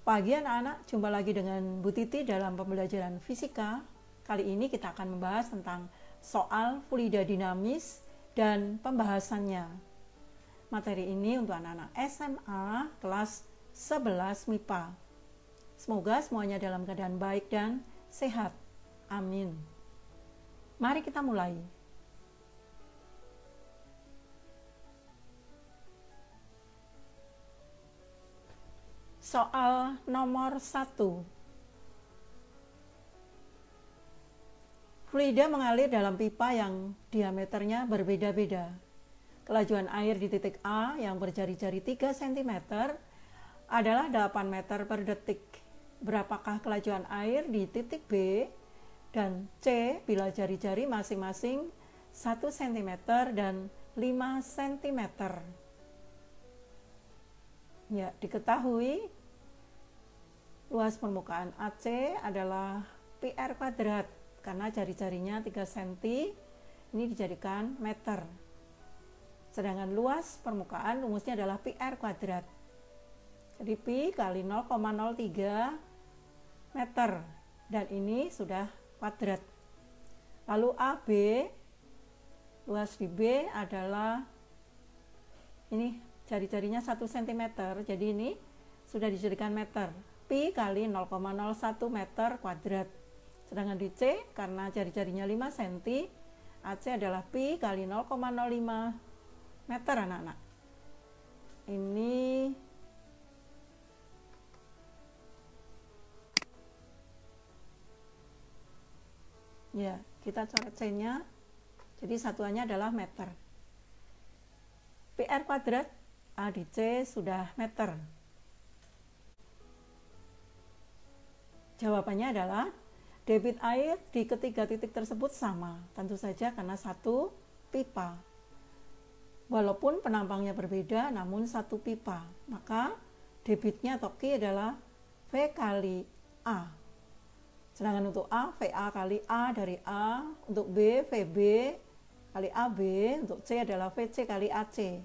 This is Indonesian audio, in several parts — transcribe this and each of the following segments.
Pagi anak-anak, jumpa lagi dengan Bu Titi dalam pembelajaran fisika. Kali ini kita akan membahas tentang soal fluida dinamis dan pembahasannya. Materi ini untuk anak-anak SMA kelas 11 MIPA. Semoga semuanya dalam keadaan baik dan sehat. Amin. Mari kita mulai. Soal nomor 1. Fluida mengalir dalam pipa yang diameternya berbeda-beda. Kelajuan air di titik A yang berjari-jari 3 cm adalah 8 meter per detik. Berapakah kelajuan air di titik B dan C bila jari-jari masing-masing 1 cm dan 5 cm? Ya, diketahui luas permukaan AC adalah PR kuadrat karena jari-jarinya 3 cm, ini dijadikan meter. Sedangkan luas permukaan rumusnya adalah PR kuadrat. Jadi Pi kali 0,03 meter dan ini sudah kuadrat. Lalu AB, luas di B adalah ini jari-jarinya 1 cm, jadi ini sudah dijadikan meter. Pi kali 0,01 meter kuadrat. Sedangkan di C, karena jari-jarinya 5 cm, AC adalah Pi kali 0,05 meter anak-anak. Ini ya, kita coret C-nya. Jadi satuannya adalah meter. PR kuadrat A di C sudah meter. Jawabannya adalah debit air di ketiga titik tersebut sama, tentu saja karena satu pipa. Walaupun penampangnya berbeda, namun satu pipa, maka debitnya atau Q adalah V kali A. Sedangkan untuk A, VA kali A dari A, untuk B, VB kali AB, untuk C adalah VC kali AC.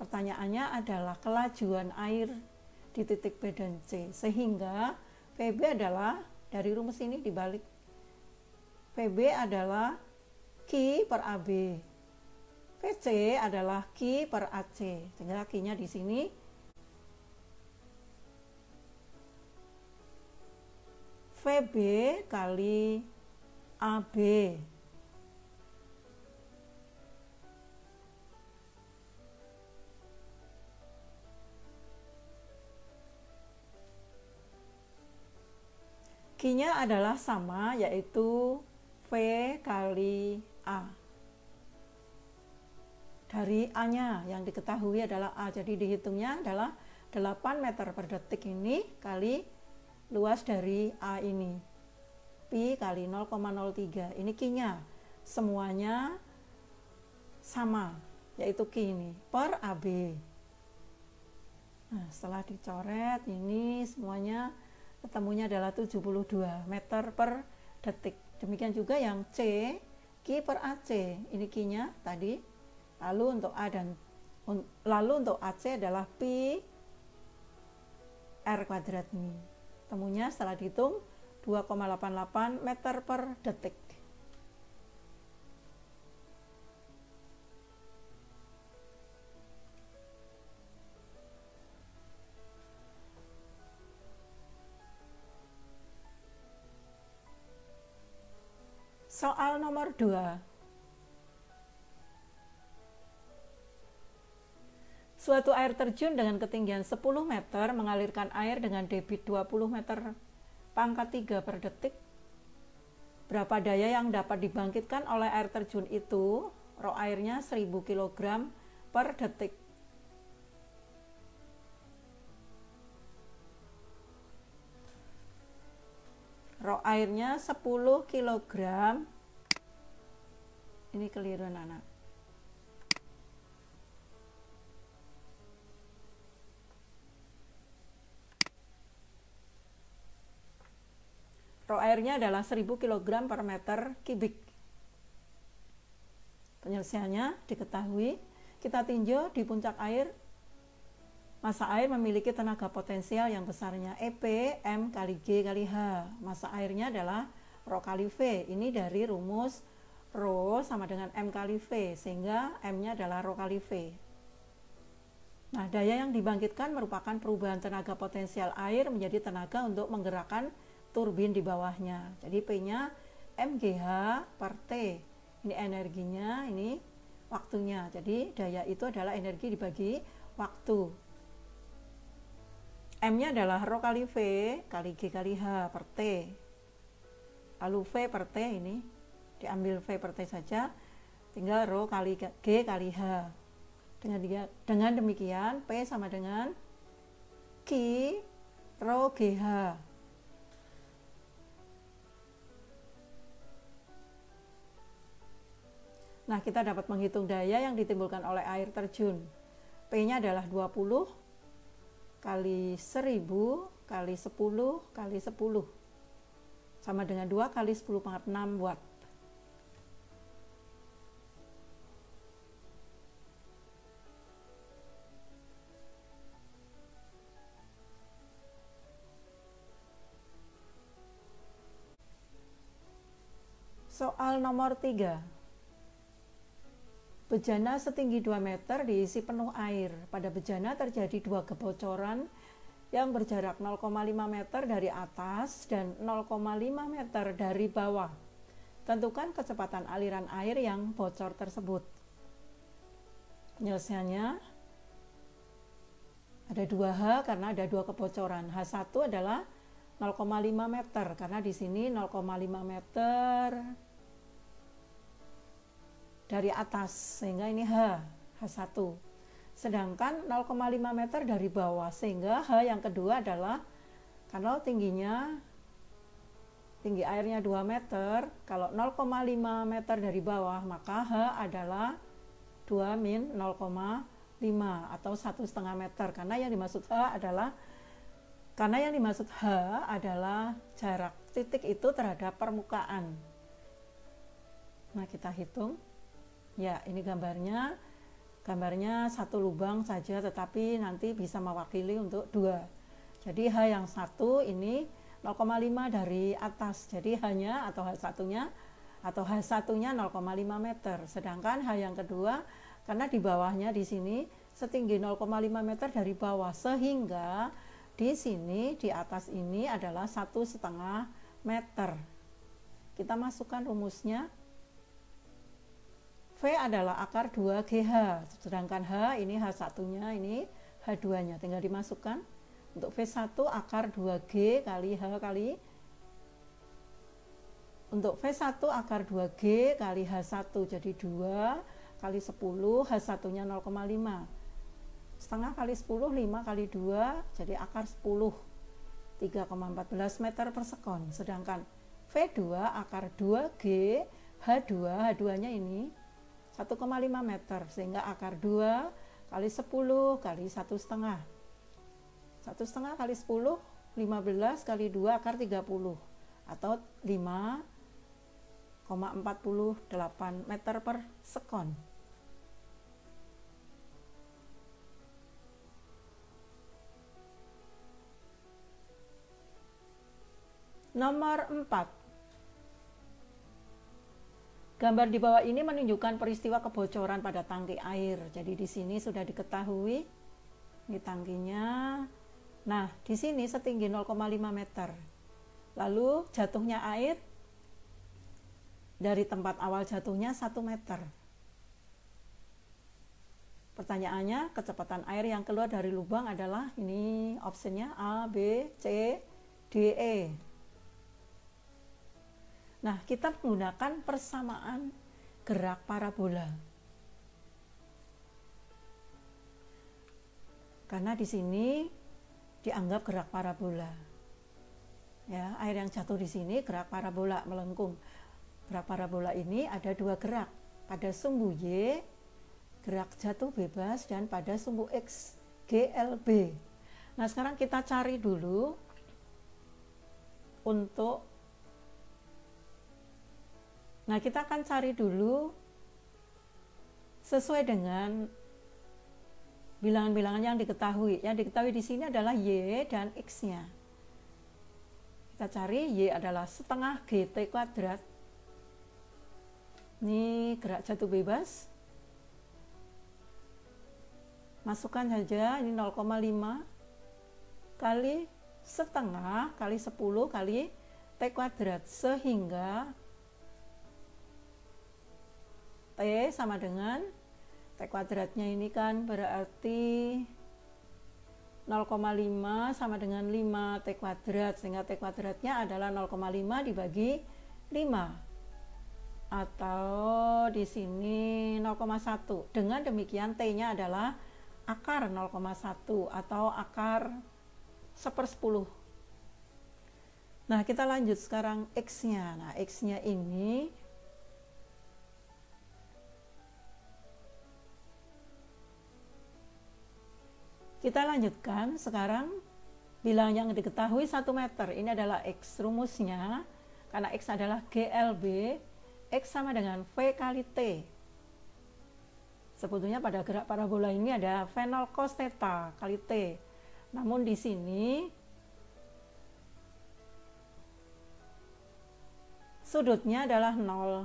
Pertanyaannya adalah kelajuan air di titik B dan C, sehingga VB adalah dari rumus ini dibalik. VB adalah Q per AB, VC adalah Q per AC, sehingga Q-nya di sini VB kali AB. Q-nya adalah sama, yaitu V kali A. Dari A-nya yang diketahui adalah A, jadi dihitungnya adalah 8 meter per detik ini kali luas dari A ini. Pi kali 0,03. Ini Q-nya. Semuanya sama, yaitu Q ini per AB. Nah, setelah dicoret ini semuanya ketemunya adalah 72 meter per detik. Demikian juga yang C, Q per AC. Ini Q-nya tadi. Lalu untuk AC adalah Pi R kuadrat ini. Temunya setelah dihitung 2,88 meter per detik. Soal nomor 2. Suatu air terjun dengan ketinggian 10 meter mengalirkan air dengan debit 20 meter pangkat 3 per detik. Berapa daya yang dapat dibangkitkan oleh air terjun itu? Rho airnya 1000 kg per detik. Rho airnya 10 kg. Ini keliru anak. Rho airnya adalah 1000 kg per meter kubik. Penyelesaiannya diketahui, kita tinjau di puncak air Massa air memiliki tenaga potensial yang besarnya EP M kali G kali H. Massa airnya adalah Rho kali V. Ini dari rumus Rho sama dengan M kali V, sehingga M-nya adalah Rho kali V. Nah, daya yang dibangkitkan merupakan perubahan tenaga potensial air menjadi tenaga untuk menggerakkan turbin di bawahnya. Jadi P-nya MGH per T. Ini energinya, ini waktunya. Jadi daya itu adalah energi dibagi waktu. M-nya adalah Rho kali V kali G kali H per T. Lalu V per T ini diambil V per T saja, tinggal Rho kali G kali H. Dengan demikian P sama dengan Q Rho GH. Nah, kita dapat menghitung daya yang ditimbulkan oleh air terjun. P-nya adalah 20 kali 1000 kali 10 kali 10 sama dengan 2 kali 10 pangkat 6 watt. Soal nomor 3. Bejana setinggi 2 meter diisi penuh air. Pada bejana terjadi 2 kebocoran yang berjarak 0,5 meter dari atas dan 0,5 meter dari bawah. Tentukan kecepatan aliran air yang bocor tersebut. Penyelesaiannya ada 2H karena ada 2 kebocoran. H1 adalah 0,5 meter karena di sini 0,5 meter dari atas, sehingga ini H1. Sedangkan 0,5 meter dari bawah, sehingga H yang kedua adalah kalau tinggi airnya 2 meter, kalau 0,5 meter dari bawah, maka H adalah 2 min 0,5 atau 1,5 meter. Karena yang dimaksud H adalah jarak titik itu terhadap permukaan. Nah, kita hitung. Ya, ini gambarnya satu lubang saja, tetapi nanti bisa mewakili untuk 2. Jadi H yang satu ini 0,5 dari atas, jadi hanya atau H1-nya 0,5 meter. Sedangkan H yang kedua karena di bawahnya di sini setinggi 0,5 meter dari bawah, sehingga di sini di atas ini adalah 1,5 meter. Kita masukkan rumusnya. V adalah akar 2GH, sedangkan H ini H1-nya, ini H2-nya. Tinggal dimasukkan. Untuk V1 akar 2G kali H kali. Untuk V1 akar 2G kali H1, jadi 2 kali 10, H1-nya 0,5. Setengah kali 10, 5 kali 2, jadi akar 10. 3,14 meter per sekon. Sedangkan V2 akar 2G H2-nya ini 1,5 meter, sehingga akar 2 kali 10 kali 1,5. 1,5 kali 10, 15 kali 2 akar 30, atau 5,48 meter per sekon. Nomor 4. Gambar di bawah ini menunjukkan peristiwa kebocoran pada tangki air. Jadi di sini sudah diketahui ini tangkinya. Nah, di sini setinggi 0,5 meter. Lalu jatuhnya air dari tempat awal jatuhnya 1 meter. Pertanyaannya, kecepatan air yang keluar dari lubang adalah ini opsinya A, B, C, D, E. Nah, kita menggunakan persamaan gerak parabola. Karena di sini dianggap gerak parabola. Ya, air yang jatuh di sini gerak parabola melengkung. Gerak parabola ini ada 2 gerak. Pada sumbu Y, gerak jatuh bebas, dan pada sumbu X, GLB. Nah, sekarang kita cari dulu untuk kita akan cari dulu sesuai dengan bilangan-bilangan yang diketahui. Yang diketahui di sini adalah Y dan X-nya. Kita cari Y adalah setengah GT kuadrat. Ini gerak jatuh bebas. Masukkan saja, ini 0,5 kali setengah kali 10 kali T kuadrat. Sehingga T sama dengan T kuadratnya ini kan berarti 0,5 sama dengan 5 T kuadrat, sehingga T kuadratnya adalah 0,5 dibagi 5 atau di sini 0,1. Dengan demikian T-nya adalah akar 0,1 atau akar 1/10. Nah, kita lanjut sekarang X-nya. Nah, X-nya ini kita lanjutkan sekarang bilangan yang diketahui 1 meter. Ini adalah X. Rumusnya, karena X adalah GLB, X sama dengan V kali T. Sebetulnya pada gerak parabola ini ada V0 cos theta kali T. Namun di sini sudutnya adalah 0.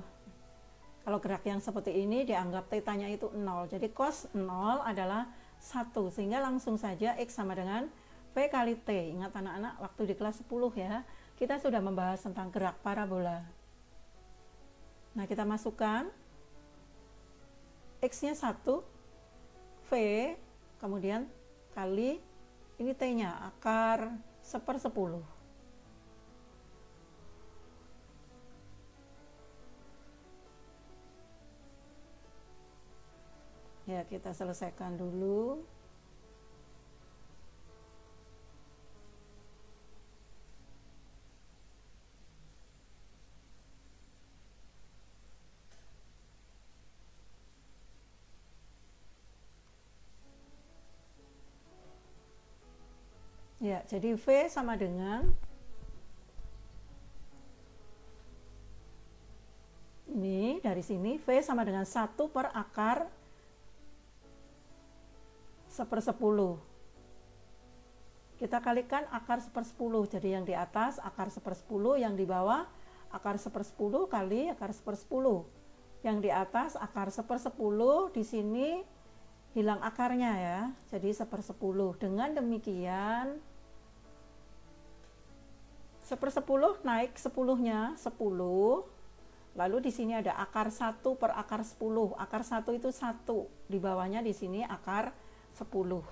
Kalau gerak yang seperti ini dianggap θ-nya itu 0. Jadi cos 0 adalah 1. Sehingga langsung saja X sama dengan V kali T. Ingat anak-anak, waktu di kelas 10 ya, kita sudah membahas tentang gerak parabola. Nah, kita masukkan X-nya 1, V, kemudian kali, ini T-nya, akar 1/10. Ya, kita selesaikan dulu. Ya, jadi V sama dengan ini, dari sini V sama dengan 1 per akar 1/10. Kita kalikan akar 1/10. Jadi yang di atas akar 1/10, yang di bawah akar 1/10 kali akar 1/10. Yang di atas akar 1/10, di sini hilang akarnya ya. Jadi 1/10. Dengan demikian 1/10 naik 10-nya 10. Lalu di sini ada akar 1 per akar 10. Akar 1 itu 1. Di bawahnya di sini akar 10.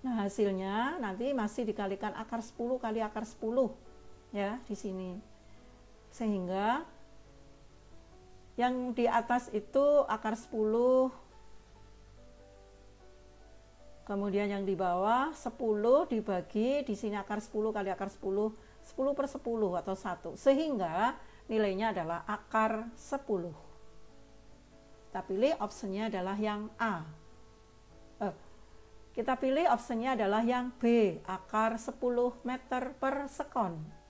Nah, hasilnya nanti masih dikalikan akar 10 kali akar 10 ya di sini. Sehingga yang di atas itu akar 10, kemudian yang di bawah 10 dibagi di sini akar 10 kali akar 10, 10/10 atau 1. Sehingga nilainya adalah akar 10. Kita pilih opsinya adalah yang A. Kita pilih opsinya adalah yang B, akar 10 meter per sekon.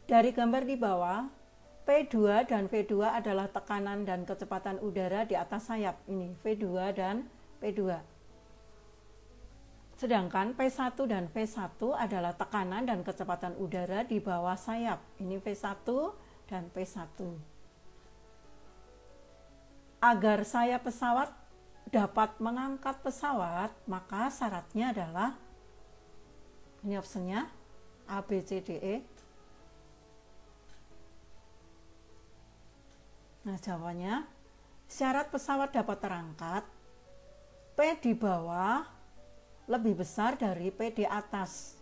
Dari gambar di bawah, P2 dan V2 adalah tekanan dan kecepatan udara di atas sayap. Ini V2 dan P2. Sedangkan P1 dan V1 adalah tekanan dan kecepatan udara di bawah sayap. Ini V1 dan P1. Agar sayap pesawat dapat mengangkat pesawat, maka syaratnya adalah, ini opsinya, A, B, C, D, E. Nah, jawabannya, syarat pesawat dapat terangkat, P di bawah lebih besar dari P di atas.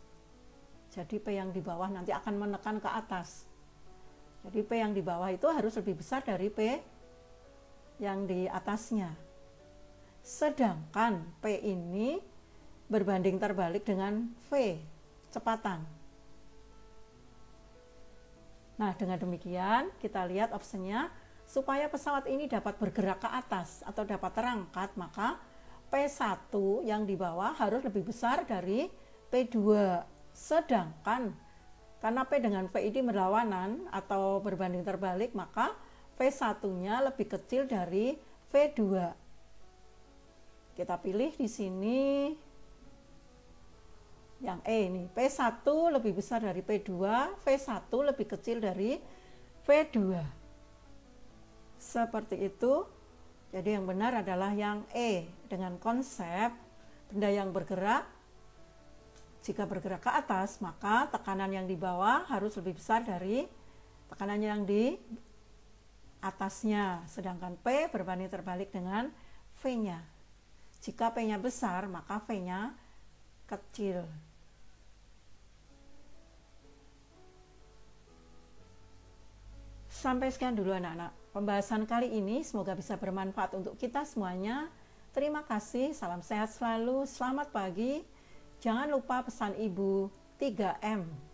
Jadi P yang di bawah nanti akan menekan ke atas. Jadi P yang di bawah itu harus lebih besar dari P yang di atasnya. Sedangkan P ini berbanding terbalik dengan V, kecepatan. Nah, dengan demikian kita lihat opsinya, supaya pesawat ini dapat bergerak ke atas atau dapat terangkat, maka P1 yang di bawah harus lebih besar dari P2. Sedangkan karena P dengan V ini berlawanan atau berbanding terbalik, maka V1-nya lebih kecil dari V2. Kita pilih di sini yang E ini, P1 lebih besar dari P2, V1 lebih kecil dari V2. Seperti itu. Jadi yang benar adalah yang E, dengan konsep benda yang bergerak, jika bergerak ke atas, maka tekanan yang di bawah harus lebih besar dari tekanan yang di atasnya. Sedangkan P berbanding terbalik dengan V-nya. Jika P-nya besar, maka V-nya kecil. Sampai sekian dulu anak-anak. Pembahasan kali ini semoga bisa bermanfaat untuk kita semuanya. Terima kasih, salam sehat selalu, selamat pagi. Jangan lupa pesan ibu 3M.